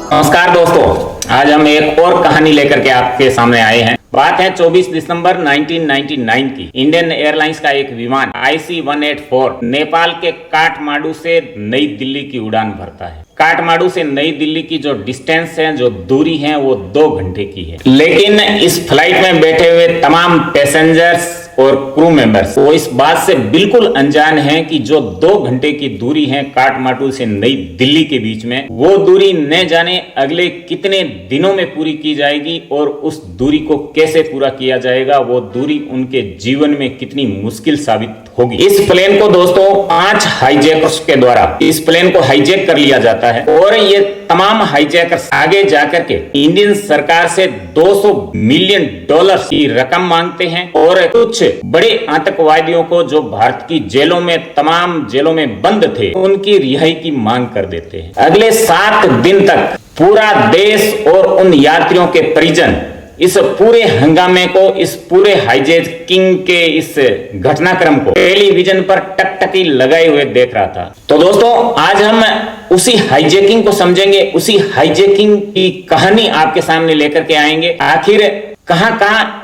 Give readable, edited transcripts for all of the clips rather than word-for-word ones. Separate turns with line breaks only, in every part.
नमस्कार दोस्तों, आज हम एक और कहानी लेकर के आपके सामने आए हैं। बात है 24 दिसंबर 1999 की। इंडियन एयरलाइंस का एक विमान IC-184 नेपाल के काठमांडू से नई दिल्ली की उड़ान भरता है। काठमांडू से नई दिल्ली की जो डिस्टेंस है, जो दूरी है, वो 2 घंटे की है। लेकिन इस फ्लाइट में बैठे हुए तमाम पैसेंजर्स और क्रू मेंबर्स वो इस बात से बिल्कुल अनजान हैं कि जो 2 घंटे की दूरी है काठमांडू से नई दिल्ली के बीच में, वो दूरी न जाने अगले कितने दिनों में पूरी की जाएगी और उस दूरी को कैसे पूरा किया जाएगा, वो दूरी उनके जीवन में कितनी मुश्किल साबित होगी। इस प्लेन को दोस्तों 5 हाईजैकर्स के द्वारा इस प्लेन को हाईजैक कर लिया जाता है और ये तमाम हाईजैकर्स आगे जाकर के इंडियन सरकार से $200 मिलियन की रकम मांगते हैं और कुछ बड़े आतंकवादियों को जो भारत की जेलों में, तमाम जेलों में बंद थे, उनकी रिहाई की मांग कर देते हैं। अगले 7 दिन तक पूरा देश और उन यात्रियों के परिजन इस पूरे हंगामे को, इस पूरे हाईजैकिंग के इस घटनाक्रम को टेलीविजन पर टकटकी लगाए हुए देख रहा था। तो दोस्तों, आज हम उसी हाईजैकिंग को समझेंगे, उसी हाईजैकिंग की कहानी आपके सामने लेकर के आएंगे। आखिर कहां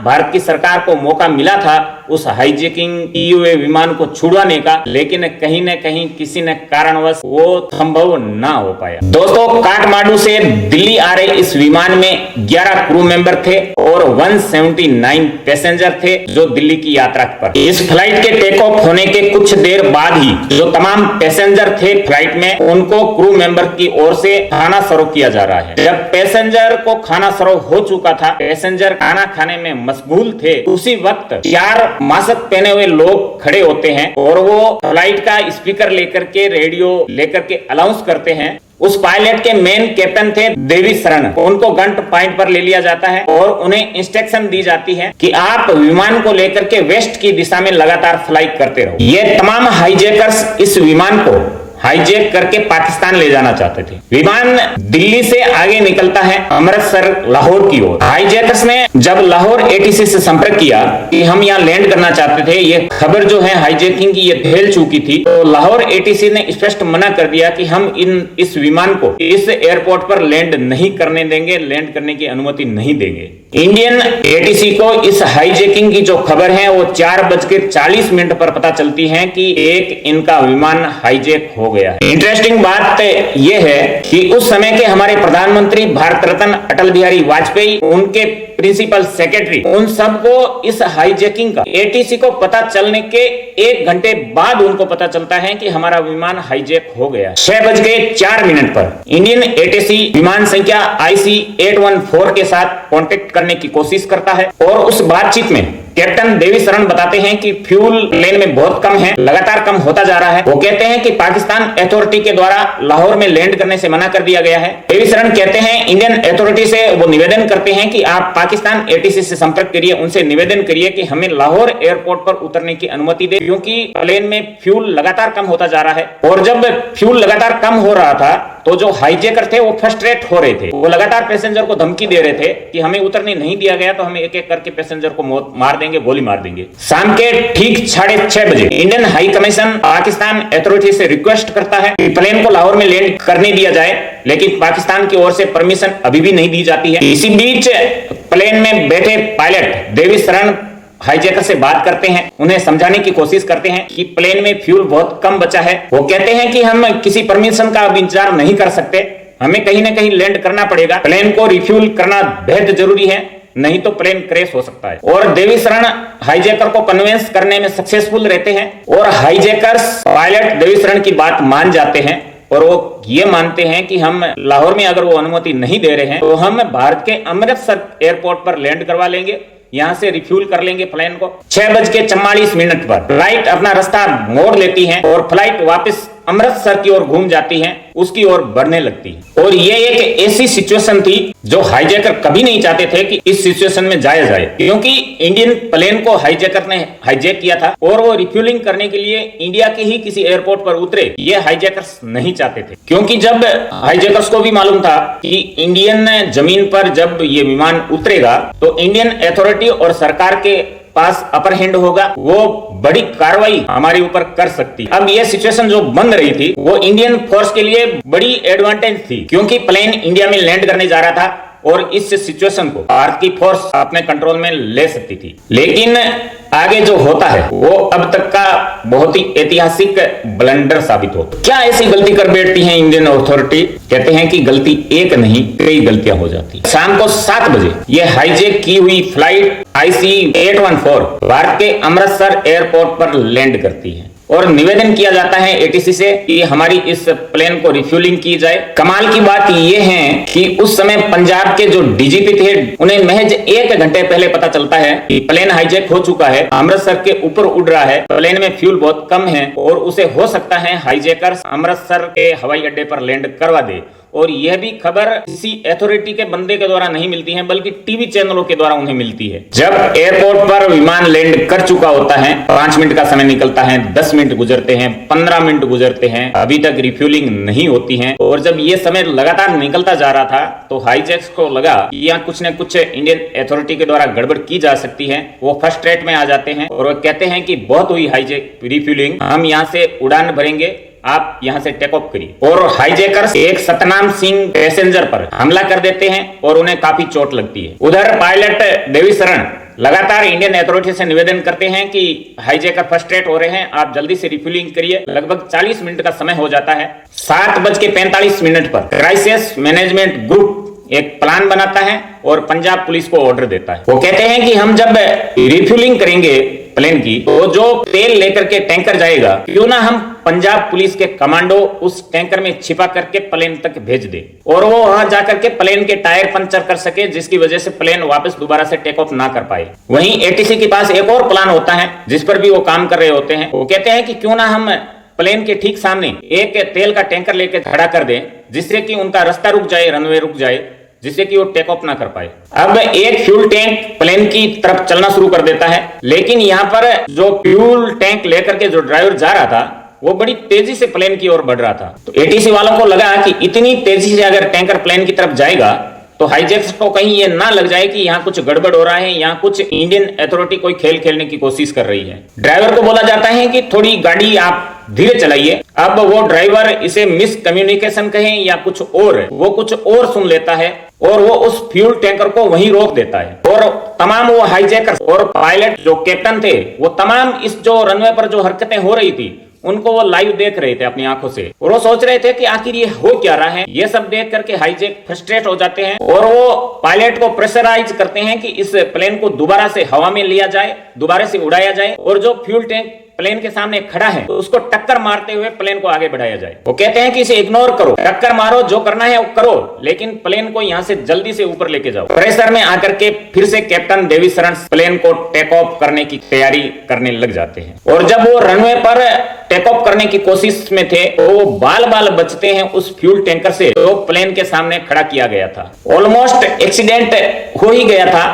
भारत की सरकार को मौका मिला था उस हाईजैकिंग किए हुए विमान को छुड़वाने का, लेकिन कहीं न कहीं किसी न कारणवश वो संभव ना हो पाया। दोस्तों, काठमांडू से दिल्ली आ रहे इस विमान में 11 क्रू मेंबर थे और 179 पैसेंजर थे जो दिल्ली की यात्रा पर। इस फ्लाइट के टेक ऑफ होने के कुछ देर बाद ही जो तमाम पैसेंजर थे फ्लाइट में, उनको क्रू मेंबर की ओर से खाना सर्व किया जा रहा है। जब पैसेंजर को खाना सर्व हो चुका था, पैसेंजर खाना खाने में मशगूल थे, उसी वक्त 4 मास्क पहने हुए लोग खड़े होते हैं और वो फ्लाइट का स्पीकर लेकर के, रेडियो लेकर के अनाउंस करते हैं। उस पायलट के मेन कैप्टन थे देवी शरण, उनको गन पॉइंट पर ले लिया जाता है और उन्हें इंस्ट्रक्शन दी जाती है कि आप विमान को लेकर के वेस्ट की दिशा में लगातार फ्लाई करते रहो। ये तमाम हाईजैकर्स इस विमान को हाईजैक करके पाकिस्तान ले जाना चाहते थे। विमान दिल्ली से आगे निकलता है अमृतसर, लाहौर की ओर। हाईजैकर्स ने जब लाहौर ATC से संपर्क किया कि हम यहाँ लैंड करना चाहते थे, ये खबर जो है हाईजैकिंग की ये फैल चुकी थी, तो लाहौर ATC ने स्पष्ट मना कर दिया कि हम इस विमान को इस एयरपोर्ट पर लैंड नहीं करने देंगे, लैंड करने की अनुमति नहीं देंगे। इंडियन ATC को इस हाईजैकिंग की जो खबर है वो 4:40 पर पता चलती है कि एक इनका विमान हाईजैक हो गया है। इंटरेस्टिंग बात यह है कि उस समय के हमारे प्रधानमंत्री भारत रत्न अटल बिहारी वाजपेयी, उनके प्रिंसिपल सेक्रेटरी, उन सबको इस हाईजैकिंग का ATC को पता चलने के 1 घंटे बाद उनको पता चलता है कि हमारा विमान हाईजैक हो गया। 6:04 पर इंडियन ATC विमान संख्या IC-814 के साथ कांटेक्ट करने की कोशिश करता है और उस बातचीत में कैप्टन देवी शरण बताते हैं कि फ्यूल प्लेन में बहुत कम है, लगातार कम होता जा रहा है। वो कहते हैं कि पाकिस्तान अथॉरिटी के द्वारा लाहौर में लैंड करने से मना कर दिया गया है। देवी शरण कहते हैं इंडियन अथॉरिटी से वो निवेदन करते हैं कि आप पाकिस्तान ATC से संपर्क करिए, उनसे निवेदन करिए कि हमें लाहौर एयरपोर्ट पर उतरने की अनुमति दे, क्योंकि प्लेन में फ्यूल लगातार कम होता जा रहा है। और जब फ्यूल लगातार कम हो रहा था तो जो हाईजैकर थे वो फ्रस्ट्रेट हो रहे थे, वो लगातार पैसेंजर को धमकी दे रहे थे कि हमें उतरने नहीं दिया गया तो हमें एक-एक करके पैसेंजर को मार देंगे, गोली मार देंगे। शाम के ठीक 6:30 बजे Indian high commission Pakistan authority से रिक्वेस्ट करता है कि प्लेन को लाहौर में लैंड करने दिया जाए, लेकिन पाकिस्तान की ओर से परमिशन अभी भी नहीं दी जाती है। इसी बीच प्लेन में बैठे पायलट देवी शरण हाईजैकर से बात करते हैं, उन्हें समझाने की कोशिश करते हैं कि प्लेन में फ्यूल बहुत कम बचा है। वो कहते हैं कि हम किसी परमिशन का अब इंतजार नहीं कर सकते, हमें कहीं ना कहीं लैंड करना पड़ेगा, प्लेन को रिफ्यूल करना बेहद जरूरी है, नहीं तो प्लेन क्रैश हो सकता है। और देवी शरण हाईजैकर को कन्विंस करने में सक्सेसफुल रहते हैं और हाईजैकर्स पायलट देवी शरण की बात मान जाते हैं और वो ये मानते हैं कि हम लाहौर में अगर वो अनुमति नहीं दे रहे हैं तो हम भारत के अमृतसर एयरपोर्ट पर लैंड करवा लेंगे, यहां से रिफ्यूल कर लेंगे प्लेन को। 6:44 पर फ्लाइट अपना रास्ता मोड़ लेती है और फ्लाइट वापस अमृतसर की ओर घूम जाती है, उसकी ओर बढ़ने लगती है। और ये एक ऐसी सिचुएशन थी जो हाईजैकर कभी नहीं चाहते थे कि इस सिचुएशन में जाया जाए, क्योंकि इंडियन प्लेन को हाईजैकर ने हाईजैक किया था और वो रिफ्यूलिंग करने के लिए इंडिया के ही किसी एयरपोर्ट पर उतरे, ये हाईजैकर्स नहीं चाहते थे। क्योंकि जब हाईजैकर्स को भी मालूम था कि इंडियन जमीन पर जब ये विमान उतरेगा तो इंडियन अथॉरिटी और सरकार के पास अपर हैंड होगा, वो बड़ी कार्रवाई हमारे ऊपर कर सकती। अब ये सिचुएशन जो बन रही थी वो इंडियन फोर्स के लिए बड़ी एडवांटेज थी, क्योंकि प्लेन इंडिया में लैंड करने जा रहा था और इस सिचुएशन को भारत की फोर्स अपने कंट्रोल में ले सकती थी। लेकिन आगे जो होता है वो अब तक का बहुत ही ऐतिहासिक ब्लंडर साबित हो। क्या ऐसी गलती कर बैठती है इंडियन अथॉरिटी? कहते हैं कि गलती एक नहीं कई गलतियां हो जाती। शाम को 7 बजे ये हाईजैक की हुई फ्लाइट IC-814 भारत के अमृतसर एयरपोर्ट पर लैंड करती है और निवेदन किया जाता है ATC से कि हमारी इस प्लेन को रिफ्यूलिंग की जाए। कमाल की बात यह है कि उस समय पंजाब के जो DGP थे उन्हें महज 1 घंटे पहले पता चलता है कि प्लेन हाईजैक हो चुका है, अमृतसर के ऊपर उड़ रहा है, प्लेन में फ्यूल बहुत कम है और उसे हो सकता है हाईजैकर्स अमृतसर के हवाई अड्डे पर लैंड करवा दे। और यह भी खबर किसी अथॉरिटी के बंदे के द्वारा नहीं मिलती है, बल्कि टीवी चैनलों के द्वारा उन्हें मिलती है। जब एयरपोर्ट पर विमान लैंड कर चुका होता है, 5 मिनट का समय निकलता है, 10 मिनट गुजरते हैं, 15 मिनट गुजरते हैं, अभी तक रिफ्यूलिंग नहीं होती है। और जब यह समय लगातार निकलता जा रहा था तो हाईजैक्स को लगा कि यहाँ कुछ न कुछ इंडियन अथॉरिटी के द्वारा गड़बड़ की जा सकती है। वो फर्स्ट रेट में आ जाते हैं और वो कहते हैं कि बहुत हुई हाईजैक रिफ्यूलिंग, हम यहाँ से उड़ान भरेंगे, आप यहां से टेक ऑफ करिए। और हाईजैकर्स एक सतनाम सिंह पैसेंजर पर हमला कर देते हैं और उन्हें काफी चोट लगती है। उधर पायलट देवी शरण लगातार इंडियन अथॉरिटी से निवेदन करते हैं कि हाईजैकर फ्रस्ट्रेट हो रहे हैं, आप जल्दी से रिफ्यूलिंग करिए। लगभग 40 मिनट का समय हो जाता है। 7:45 पर क्राइसिस मैनेजमेंट ग्रुप एक प्लान बनाता है और पंजाब पुलिस को ऑर्डर देता है। वो कहते हैं कि हम जब रिफ्यूलिंग करेंगे प्लेन की तो जो तेल लेकर के टैंकर जाएगा, क्यों ना हम पंजाब पुलिस के कमांडो उस टैंकर में छिपा करके प्लेन तक भेज दे और वो वहां जाकर के प्लेन के टायर पंचर कर सके, जिसकी वजह से प्लेन वापस दोबारा से टेक ऑफ ना कर पाए। वहीं ATC के पास एक और प्लान होता है जिस पर भी वो काम कर रहे होते हैं। वो कहते हैं कि क्यों ना हम प्लेन के ठीक सामने एक तेल का टैंकर लेकर खड़ा कर दें, जिससे कि उनका रास्ता रुक जाए, रनवे रुक जाए, जिससे कि वो टेक ऑफ ना कर पाए। अब एक फ्यूल टैंक प्लेन की तरफ चलना शुरू कर देता है, लेकिन यहाँ पर जो फ्यूल टैंक लेकर के जो ड्राइवर जा रहा था वो बड़ी तेजी से प्लेन की ओर बढ़ रहा था। तो ATC वालों को लगा कि इतनी तेजी से अगर टैंकर प्लेन की तरफ जाएगा तो हाईजैक्स को कहीं ये ना लग जाए कि यहाँ कुछ गड़बड़ हो रहा है, यहाँ कुछ इंडियन अथॉरिटी कोई खेल खेलने की कोशिश कर रही है। ड्राइवर को बोला जाता है कि थोड़ी गाड़ी आप धीरे चलाइए। अब वो ड्राइवर इसे मिस कम्युनिकेशन कहें या कुछ और, वो कुछ और सुन लेता है और वो उस फ्यूल टैंकर को वहीं रोक देता है। और तमाम वो हाईजैकर्स और पायलट जो कैप्टन थे वो तमाम इस जो रनवे पर जो हरकतें हो रही थी उनको वो लाइव देख रहे थे अपनी आंखों से और वो सोच रहे थे कि आखिर ये हो क्या रहा है। ये सब देख करके हाईजैक फ्रस्ट्रेट हो जाते हैं और वो पायलट को प्रेशराइज करते हैं कि इस प्लेन को दोबारा से हवा में लिया जाए, दोबारा से उड़ाया जाए और जो फ्यूल टैंक प्लेन के सामने खड़ा है तो उसको टक्कर मारते हुए प्लेन को आगे बढ़ाया जाए। वो कहते हैं कि इसे इग्नोर करो, टक्कर मारो, जो करना है वो करो, लेकिन प्लेन को यहां से जल्दी से ऊपर लेके जाओ। प्रेशर में आकर के फिर से कैप्टन देवी शरण प्लेन को टेक ऑफ करने की तैयारी करने लग जाते हैं और जब वो रनवे पर टेक ऑफ करने की कोशिश में थे तो वो बाल बाल बचते हैं उस फ्यूल टैंकर से जो प्लेन के सामने खड़ा किया गया था। ऑलमोस्ट एक्सीडेंट हो ही गया था,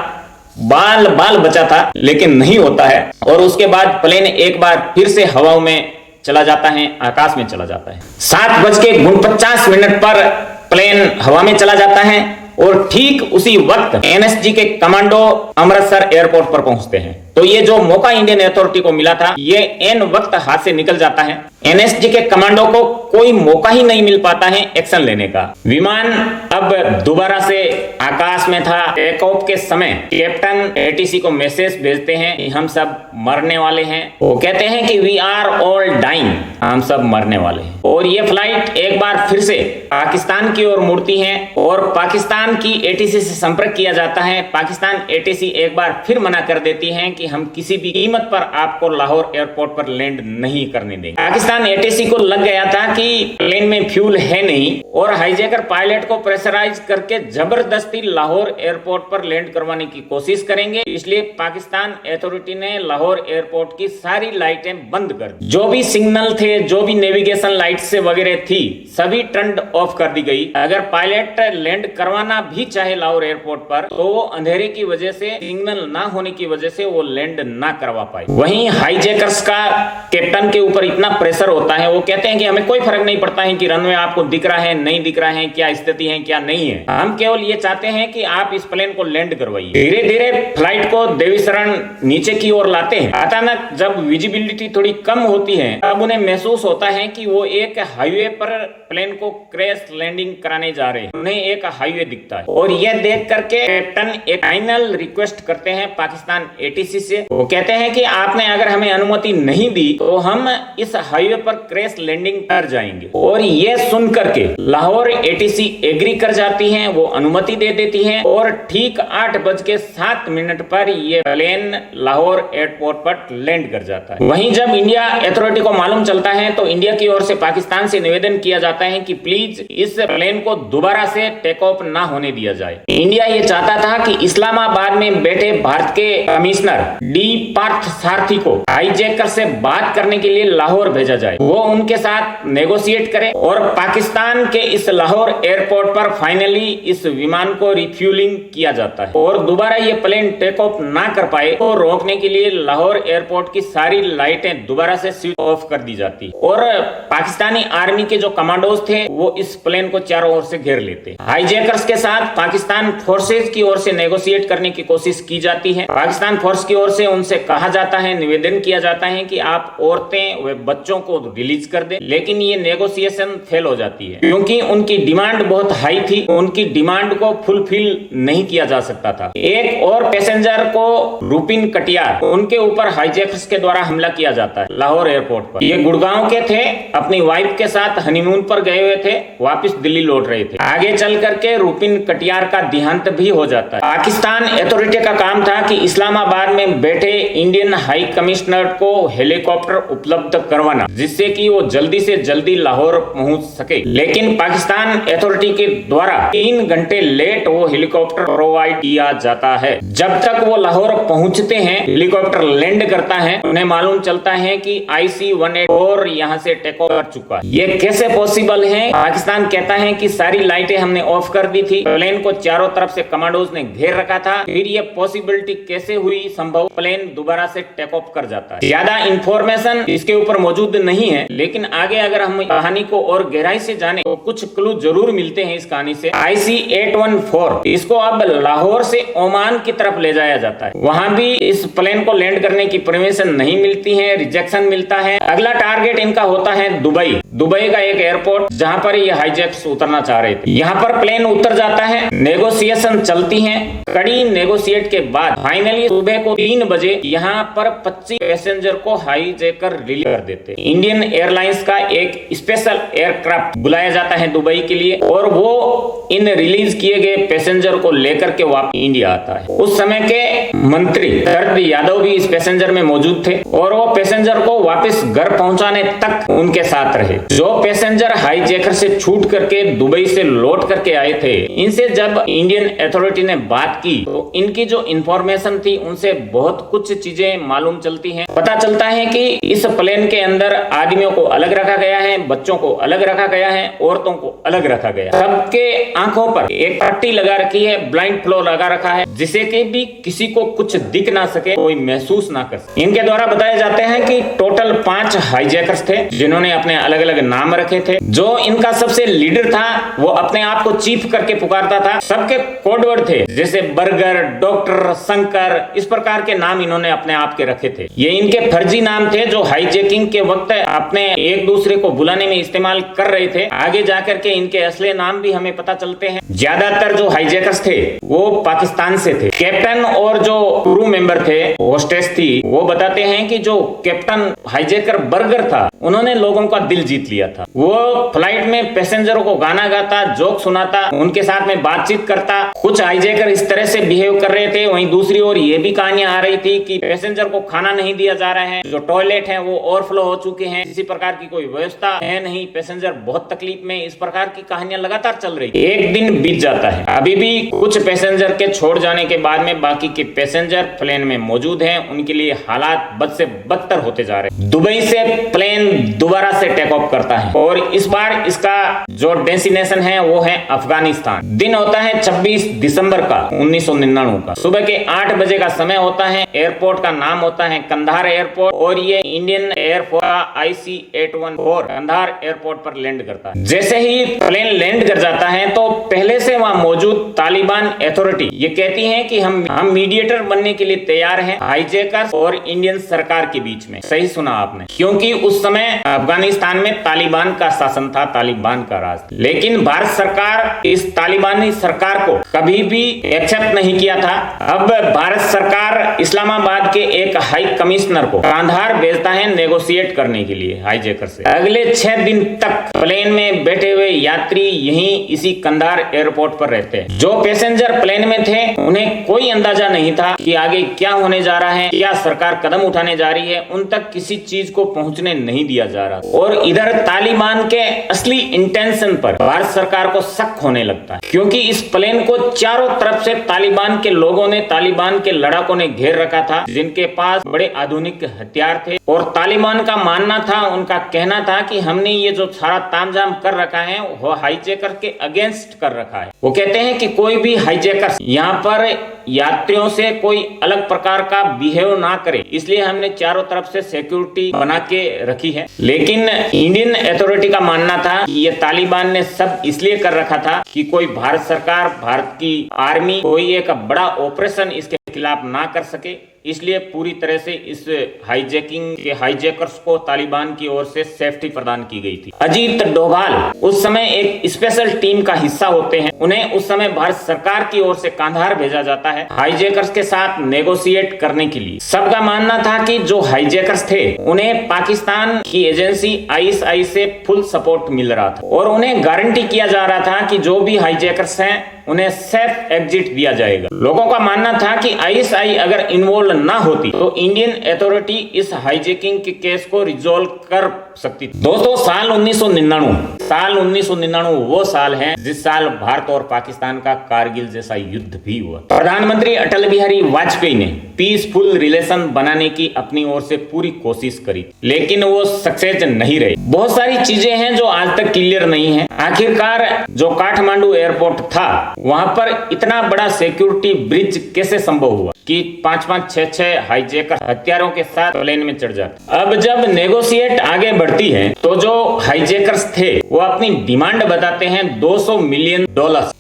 बाल बाल बचा था, लेकिन नहीं होता है और उसके बाद प्लेन एक बार फिर से हवाओं में चला जाता है, आकाश में चला जाता है। 7:49 पर प्लेन हवा में चला जाता है और ठीक उसी वक्त NSG के कमांडो अमृतसर एयरपोर्ट पर पहुंचते हैं। तो ये जो मौका इंडियन अथॉरिटी को मिला था ये एन वक्त हाथ से निकल जाता है। NSG के कमांडो को कोई मौका ही नहीं मिल पाता है एक्शन लेने का। विमान अब दोबारा से आकाश में था। टेक ऑफ के समय कैप्टन ATC को मैसेज भेजते हैं कि हम सब मरने वाले हैं। वो कहते हैं कि वी आर ऑल डाइंग, हम सब मरने वाले हैं। और ये फ्लाइट एक बार फिर से पाकिस्तान की ओर मुड़ती है और पाकिस्तान की ATC से संपर्क किया जाता है। पाकिस्तान ATC एक बार फिर मना कर देती है कि हम किसी भी कीमत पर आपको लाहौर एयरपोर्ट पर लैंड नहीं करने देंगे। पाकिस्तान ATC को लग गया था कि प्लेन में फ्यूल है नहीं और हाईजैकर पायलट को प्रेशराइज करके जबरदस्ती लाहौर एयरपोर्ट पर लैंड करवाने की कोशिश करेंगे। इसलिए पाकिस्तान अथॉरिटी ने लाहौर एयरपोर्ट की सारी लाइटें बंद कर दी। जो भी सिग्नल थे, जो भी नेविगेशन लाइट से वगैरह थी, सभी टर्न ऑफ कर दी गई। अगर पायलट लैंड करवाना भी चाहे लाहौर एयरपोर्ट पर तो वो अंधेरे की वजह से, सिग्नल ना होने की वजह से वो लैंड ना करवा पाए। वहीं हाईजैकर्स का कैप्टन के ऊपर इतना प्रेशर होता है, वो कहते हैं कि हमें कोई फर्क नहीं पड़ता है कि रनवे आपको दिख रहा है नहीं दिख रहा है, क्या स्थिति है क्या नहीं है। हम केवल ये चाहते हैं कि आप इस प्लेन को लैंड करवाइए। धीरे धीरे फ्लाइट को देवीशरण नीचे की ओर लाते हैं। अचानक जब विजिबिलिटी थोड़ी कम होती है तब उन्हें महसूस होता है कि वो एक हाईवे पर प्लेन को क्रैश लैंडिंग कराने जा रहे हैं। उन्हें एक हाईवे दिखता है और यह देख करके कैप्टन एक फाइनल रिक्वेस्ट करते हैं पाकिस्तान एटीसी से। वो कहते हैं कि आपने अगर हमें अनुमति नहीं दी तो हम इस हाईवे पर क्रैश लैंडिंग कर जाएंगे। और ये सुन करके लाहौर एटीसी एग्री कर जाती है, वो अनुमति दे देती है और ठीक 8:07 पर ये प्लेन लाहौर एयरपोर्ट पर लैंड कर जाता है। वहीं जब इंडिया अथॉरिटी को मालूम चलता है तो इंडिया की ओर से पाकिस्तान से निवेदन किया जाता है कि प्लीज इस प्लेन को दोबारा से टेक ऑफ ना होने दिया जाए। इंडिया ये चाहता था कि इस्लामाबाद में बैठे भारत के कमिश्नर डी पार्थ सारथी को हाईजैकर से बात करने के लिए लाहौर भेजा जाए, वो उनके साथ नेगोशिएट करे और पाकिस्तान के इस लाहौर एयरपोर्ट पर फाइनली इस विमान को रिफ्यूलिंग किया जाता है और दोबारा ये प्लेन टेक ऑफ ना कर पाए तो रोकने के लिए लाहौर एयरपोर्ट की सारी लाइटें दोबारा से स्विच ऑफ कर दी जाती और पाकिस्तानी आर्मी के जो कमांडोज थे वो इस प्लेन को चारों ओर से घेर लेते। हाईजैकर्स के साथ पाकिस्तान फोर्सेज की ओर से नेगोशिएट करने की कोशिश की जाती है। पाकिस्तान फोर्स की ओर से उनसे कहा जाता है, निवेदन किया जाता है कि आप औरतें व बच्चों को रिलीज कर दें, लेकिन ये नेगोशिएशन फेल हो जाती है क्योंकि उनकी डिमांड बहुत हाई थी। उनकी डिमांड को फुलफिल नहीं किया जा सकता था। एक और पैसेंजर को रुपिन कटियार, उनके ऊपर हाईजैकर्स के द्वारा हमला किया जाता है लाहौर एयरपोर्ट पर। ये गुड़गांव के थे, अपनी वाइफ के साथ हनीमून पर गए हुए थे, वापस दिल्ली लौट रहे थे। आगे चल करके रुपिन कटियार का देहांत भी हो जाता है। पाकिस्तान अथॉरिटी का काम था कि इस्लामाबाद में बैठे इंडियन हाई कमिश्नर को हेलीकॉप्टर उपलब्ध करवाना जिससे कि वो जल्दी से जल्दी लाहौर पहुंच सके, लेकिन पाकिस्तान अथॉरिटी के द्वारा 3 घंटे लेट वो हेलीकॉप्टर प्रोवाइड किया जाता है। जब तक वो लाहौर पहुंचते हैं, हेलीकॉप्टर लैंड करता है, उन्हें मालूम चलता है कि IC-184 यहाँ से टेक ऑफ कर चुका है। ये कैसे पॉसिबल है? पाकिस्तान कहता है कि सारी लाइटें हमने ऑफ कर दी थी, प्लेन को चारों तरफ से कमांडोज ने घेर रखा था, फिर ये पॉसिबिलिटी कैसे हुई संभव प्लेन दोबारा से टेक ऑफ कर जाता है। ज्यादा इंफॉर्मेशन इसके ऊपर मौजूद नहीं है, लेकिन आगे अगर हम कहानी को और गहराई से जाने तो कुछ क्लू जरूर मिलते हैं इस कहानी से। IC-814 इसको अब लाहौर से ओमान की तरफ ले जाया जाता है। वहां भी इस प्लेन को लैंड करने की परमिशन नहीं मिलती है, रिजेक्शन मिलता है। अगला टारगेट इनका होता है दुबई। दुबई का एक एयरपोर्ट जहां पर ये हाईजैक्स उतरना चाह रहे थे। यहाँ पर प्लेन उतर जाता है, नेगोशिएशन चलती है। कड़ी नेगोशिएट के बाद फाइनली सुबह को 3 बजे यहाँ पर 25 पैसेंजर को हाईजैकर रिलीज कर देते। इंडियन एयरलाइंस का एक स्पेशल एयरक्राफ्ट बुलाया जाता है दुबई के लिए और वो इन रिलीज किए गए पैसेंजर को लेकर के वापस इंडिया आता है। उस समय के मंत्री शरद यादव भी इस पैसेंजर में मौजूद थे और वो पैसेंजर को वापस घर पहुंचाने तक उनके साथ रहे। जो पैसेंजर हाईजैकर से छूट करके दुबई से लौट करके आए थे, इनसे जब इंडियन अथॉरिटी ने बात की तो इनकी जो इंफॉर्मेशन थी उनसे बहुत कुछ चीजें मालूम चलती हैं। पता चलता है कि इस प्लेन के अंदर आदमियों को अलग रखा गया है, बच्चों को अलग रखा गया है, औरतों को अलग रखा गया है। सबके आंखों पर एक पट्टी लगा रखी है, ब्लाइंड फ्लो लगा रखा है, जिससे कि भी किसी को कुछ दिख ना सके, कोई महसूस ना कर सके। इनके द्वारा बताए जाते हैं कि टोटल 5 हाईजैकर्स थे जिन्होंने अपने अलग अलग नाम रखे थे। जो इनका सबसे लीडर था वो अपने आप को चीफ करके पुकारता था। सबके कोडवर्ड थे, जैसे बर्गर, डॉक्टर, शंकर, इस प्रकार के नाम इन्होंने अपने आप के रखे थे। ये इनके फर्जी नाम थे जो हाईजैकिंग के वक्त अपने एक दूसरे को बुलाने में इस्तेमाल कर रहे थे। आगे जाकर के इनके असली नाम भी हमें पता चलते हैं। ज्यादातर जो हाईजैकर्स थे वो पाकिस्तान से थे। कैप्टन और जो क्रू मेंबर थे, होस्टेस थी, वो बताते हैं कि जो कैप्टन हाईजैकर बर्गर था उन्होंने लोगों का दिल जीत लिया था। वो फ्लाइट में पैसेंजरों को गाना गाता, जोक सुनाता, उनके साथ में बातचीत करता। कुछ हाईजैकर इस तरह से बिहेव कर रहे थे। वहीं दूसरी ओर ये भी कहानियां आ रही थी कि पैसेंजर को खाना नहीं दिया जा रहा है, जो टॉयलेट है वो ओवरफ्लो हो चुके हैं, किसी प्रकार की कोई व्यवस्था है नहीं, पैसेंजर बहुत तकलीफ में। इस प्रकार की कहानियां लगातार चल रही। एक दिन बीत जाता है, अभी भी कुछ पैसेंजर के छोड़ जाने के बाद में बाकी के पैसेंजर प्लेन में मौजूद हैं। उनके लिए हालात बद से बदतर होते जा रहे हैं। दुबई से प्लेन दोबारा से टेक ऑफ टेकऑफ करता है और इस बार इसका जो डेस्टिनेशन है वो है अफगानिस्तान। दिन होता है 26 दिसंबर का 1999 का। सुबह के 8 बजे का समय होता है। एयरपोर्ट का नाम होता है कंधार एयरपोर्ट और ये इंडियन एयरफोर्स का IC-814 कंधार एयरपोर्ट पर लैंड करता है। जैसे ही प्लेन लैंड कर जाता है तो पहले से वहां मौजूद तालिबान अथॉरिटी ये कहती है कि हम मीडिएटर बनने के लिए तैयार हैं हाईजैकर्स और इंडियन सरकार के बीच में। सही सुना आपने, क्योंकि उस समय अफगानिस्तान में तालिबान का शासन था, तालिबान का राज। लेकिन भारत सरकार इस तालिबानी सरकार को कभी भी एक्सेप्ट नहीं किया था। अब भारत सरकार इस्लामाबाद के एक हाई कमिश्नर को कांधार भेजता है नेगोशिएट करने के लिए हाईजैकर से। अगले 6 दिन तक प्लेन में बैठे हुए यात्री यहीं इसी कंधार एयरपोर्ट पर रहते हैं। जो पैसेंजर प्लेन में थे उन्हें कोई अंदाजा नहीं था कि आगे क्या होने जा रहा है, क्या सरकार कदम उठाने जा रही है। उन तक किसी चीज को पहुंचने नहीं दिया जा रहा और इधर तालिबान के असली इंटेंशन पर भारत सरकार को शक होने लगता है, क्योंकि इस प्लेन को चारों तरफ से तालिबान के लोगों ने, तालिबान के लड़ाकों ने घेर रखा था, जिनके पास बड़े आधुनिक हथियार थे। और तालिबान का मानना था, उनका कहना था कि हमने ये जो सारा तामझाम कर रखा है वो हाईजैकर के अगेंस्ट कर रखा है। वो कहते हैं कि कोई भी हाईजैकर यहाँ पर यात्रियों से कोई अलग प्रकार का बिहेव ना करे, इसलिए हमने चारों तरफ से सिक्योरिटी बना के रखी है। लेकिन इंडियन अथॉरिटी का मानना था कि ये तालिबान ने सब इसलिए कर रखा था कि कोई भारत सरकार, भारत की आर्मी कोई एक बड़ा ऑपरेशन इसके खिलाफ ना कर सके, इसलिए पूरी तरह से इस हाईजैकिंग के हाईजैकर्स को तालिबान की ओर से सेफ्टी प्रदान की गई थी। अजीत डोभाल उस समय एक स्पेशल टीम का हिस्सा होते हैं। उन्हें उस समय भारत सरकार की ओर से कांधार भेजा जाता है हाईजैकर्स के साथ नेगोशिएट करने के लिए। सबका मानना था कि जो हाईजैकर्स थे उन्हें पाकिस्तान की एजेंसी ISI से फुल सपोर्ट मिल रहा था और उन्हें गारंटी किया जा रहा था कि जो भी हाईजैकर्स हैं उन्हें सेफ एग्जिट दिया जाएगा। लोगों का मानना था कि ISI अगर इन्वॉल्व ना होती तो इंडियन अथॉरिटी इस हाईजैकिंग के केस को रिजॉल्व कर सकती थी। दोस्तों साल 1999 वो साल है जिस साल भारत और पाकिस्तान का कारगिल जैसा युद्ध भी हुआ। प्रधानमंत्री अटल बिहारी वाजपेयी ने पीसफुल रिलेशन बनाने की अपनी ओर से पूरी कोशिश करी, लेकिन वो सक्सेस नहीं रहे। बहुत सारी चीजें हैं जो आज तक क्लियर नहीं है। आखिरकार जो काठमांडू एयरपोर्ट था वहां पर इतना बड़ा सिक्योरिटी ब्रिज कैसे संभव हुआ कि 5-5, 6-6 हाईजैकर हथियारों के साथ प्लेन में चढ़ जाते। अब जब नेगोशिएट आगे बढ़ती है तो जो हाईजैकर्स थे वो अपनी डिमांड बताते हैं $200 मिलियन,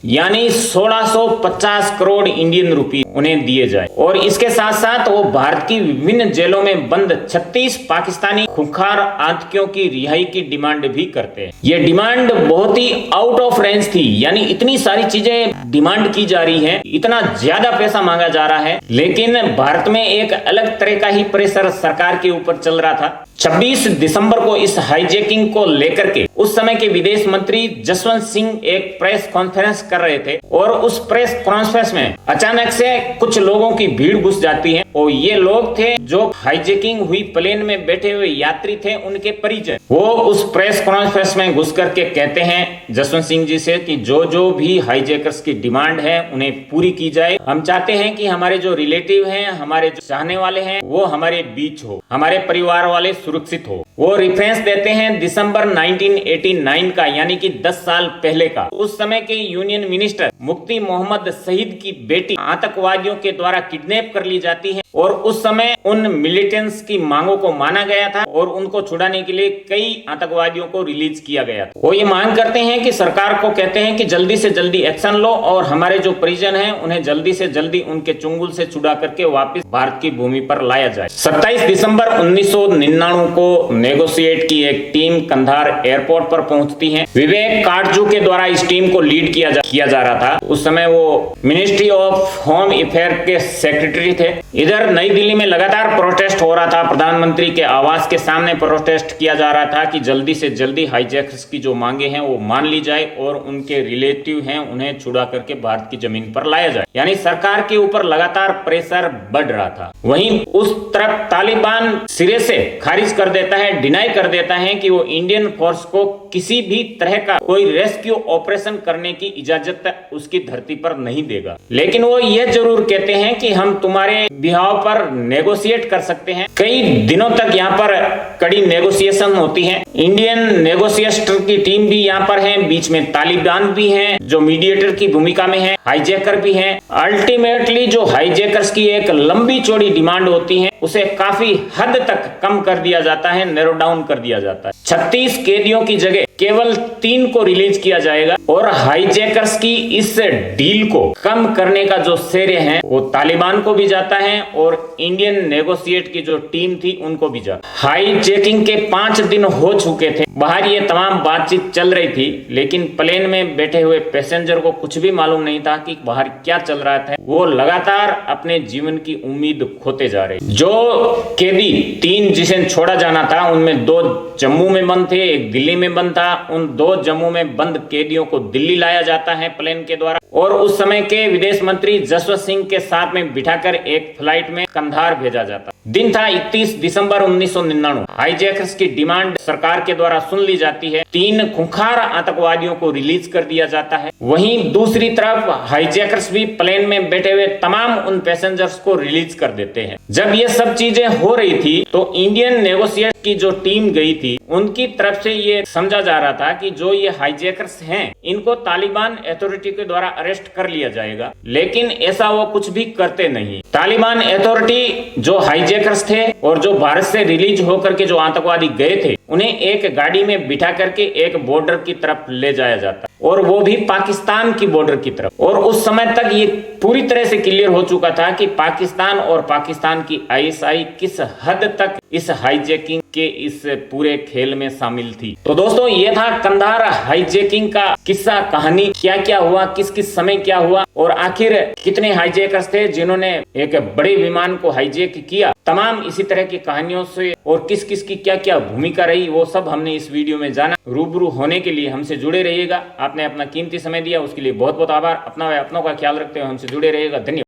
यानी 1650 करोड़ इंडियन रुपए उन्हें दिए जाए। और इसके साथ साथ वो भारत की विभिन्न जेलों में बंद 36 पाकिस्तानी खुंखार आतंकियों की रिहाई की डिमांड भी करते हैं। ये डिमांड बहुत ही आउट ऑफ रेंज थी, यानी इतनी सारी चीजें डिमांड की जा रही है, इतना ज्यादा पैसा मांगा जा रहा है, लेकिन भारत में एक अलग तरह का ही प्रेशर सरकार के ऊपर चल रहा था। 26 दिसंबर को इस हाईजैकिंग को लेकर के उस समय के विदेश मंत्री जसवंत सिंह एक प्रेस कॉन्फ्रेंस कर रहे थे और उस प्रेस कॉन्फ्रेंस में अचानक से कुछ लोगों की भीड़ घुस जाती है और ये लोग थे जो हाईजैकिंग हुई प्लेन में बैठे हुए यात्री थे, उनके परिजन। वो उस प्रेस कॉन्फ्रेंस में घुस करके कहते हैं जसवंत सिंह जी से कि जो भी हाईजैकर्स की डिमांड है उन्हें पूरी की जाए। हम चाहते हैं कि हमारे जो रिलेटिव हैं, हमारे जो चाहने वाले हैं वो हमारे बीच हो, हमारे परिवार वाले सुरक्षित हो। वो रेफरेंस देते हैं दिसंबर 1989 का, यानी कि 10 साल पहले का। उस समय के यूनियन मिनिस्टर मुफ्ती मोहम्मद शहीद की बेटी आतंकवादियों के द्वारा किडनैप कर ली जाती है और उस समय उन मिलिटेंट्स की मांगों को माना गया था और उनको छुड़ाने के लिए कई आतंकवादियों को रिलीज किया गया था। वो ये मांग करते हैं कि सरकार को कहते हैं कि जल्दी से जल्दी एक्शन लो और हमारे जो परिजन हैं उन्हें जल्दी से जल्दी उनके चुंगल से छुड़ा करके वापस भारत की भूमि पर लाया जाए। 27 दिसंबर 1999 को नेगोशिएट की एक टीम कंधार एयरपोर्ट पर पहुंचती है। विवेक काटजू के द्वारा इस टीम को लीड किया जा रहा था। उस समय वो मिनिस्ट्री ऑफ होम अफेयर के सेक्रेटरी थे। इधर नई दिल्ली में लगातार प्रोटेस्ट हो रहा था। प्रधानमंत्री के आवास के सामने प्रोटेस्ट किया जा रहा था कि जल्दी से जल्दी हाईजैकर्स की जो मांगे हैं वो मान ली जाए और उनके रिलेटिव हैं उन्हें छुड़ा करके भारत की जमीन पर लाया जाए। यानी सरकार के ऊपर लगातार प्रेशर बढ़ रहा था। वहीं उस तरफ तालिबान सिरे से खारिज कर देता है, डिनाई कर देता है कि वो इंडियन फोर्स को किसी भी तरह का कोई रेस्क्यू ऑपरेशन करने की इजाजत उसकी धरती पर नहीं देगा। लेकिन वो ये जरूर कहते हैं कि हम तुम्हारे बिहाव पर नेगोशिएट कर सकते हैं। कई दिनों तक यहाँ पर कड़ी नेगोशिएशन होती है। इंडियन नेगोशिएटर की टीम भी यहाँ पर है, बीच में तालिबान भी हैं जो मीडिएटर की भूमिका में है, हाईजैकर भी हैं। अल्टीमेटली जो हाईजैकर्स की एक लंबी चौड़ी डिमांड होती है उसे काफी हद तक कम कर दिया जाता है, नैरो डाउन कर दिया जाता है। 36 कैदियों की जगह केवल 3 को रिलीज किया जाएगा और हाईजैकर्स की इस डील को कम करने का जो श्रेय है वो तालिबान को भी जाता है और इंडियन नेगोशिएट की जो टीम थी उनको भी जाता। हाईजैकिंग के 5 दिन हो चुके थे, बाहर ये तमाम बातचीत चल रही थी, लेकिन प्लेन में बैठे हुए पैसेंजर को कुछ भी मालूम नहीं था कि बाहर क्या चल रहा था। वो लगातार अपने जीवन की उम्मीद खोते जा रहे। जो कैदी 3 जिसे छोड़ा जाना था उनमें 2 जम्मू में बंद थे, एक दिल्ली में बंद था। उन 2 जम्मू में बंद कैदियों को दिल्ली लाया जाता है प्लेन के द्वारा और उस समय के विदेश मंत्री जसवंत सिंह के साथ में बिठाकर एक फ्लाइट में कंधार भेजा जाता। दिन था 31 दिसंबर 1999। हाईजैकर्स की डिमांड सरकार के द्वारा सुन ली जाती है। 3 खूंखार आतंकवादियों को रिलीज कर दिया जाता है। वहीं दूसरी तरफ हाईजैकर्स भी प्लेन में बैठे हुए तमाम उन पैसेंजर्स को रिलीज कर देते हैं। जब ये सब चीजें हो रही थी तो इंडियन नेगोशिएट की जो टीम गई थी उनकी तरफ से ये समझा जा रहा था कि जो ये हाईजैकर्स हैं इनको तालिबान अथॉरिटी के द्वारा अरेस्ट कर लिया जाएगा, लेकिन ऐसा वो कुछ भी करते नहीं। तालिबान अथॉरिटी जो हाईजैकर्स थे और जो भारत से रिलीज होकर के जो आतंकवादी गए थे उन्हें एक गाड़ी में बिठा करके एक बॉर्डर की तरफ ले जाया जाता और वो भी पाकिस्तान की बॉर्डर की तरफ। और उस समय तक ये पूरी तरह से क्लियर हो चुका था कि पाकिस्तान और पाकिस्तान की आईएसआई किस हद तक इस हाईजैकिंग के इस पूरे खेल में शामिल थी। तो दोस्तों ये था कंधार हाईजैकिंग का किस्सा कहानी। क्या क्या हुआ, किस किस समय क्या हुआ और आखिर कितने हाईजैकर्स थे जिन्होंने एक बड़े विमान को हाईजैक किया। तमाम इसी तरह की कहानियों से और किस किस की क्या क्या भूमिका रही वो सब हमने इस वीडियो में जाना। रूबरू होने के लिए हमसे जुड़े रहिएगा। आपने अपना कीमती समय दिया उसके लिए बहुत बहुत आभार। अपना व अपनों का ख्याल रखते हुए हमसे जुड़े रहिएगा। धन्यवाद।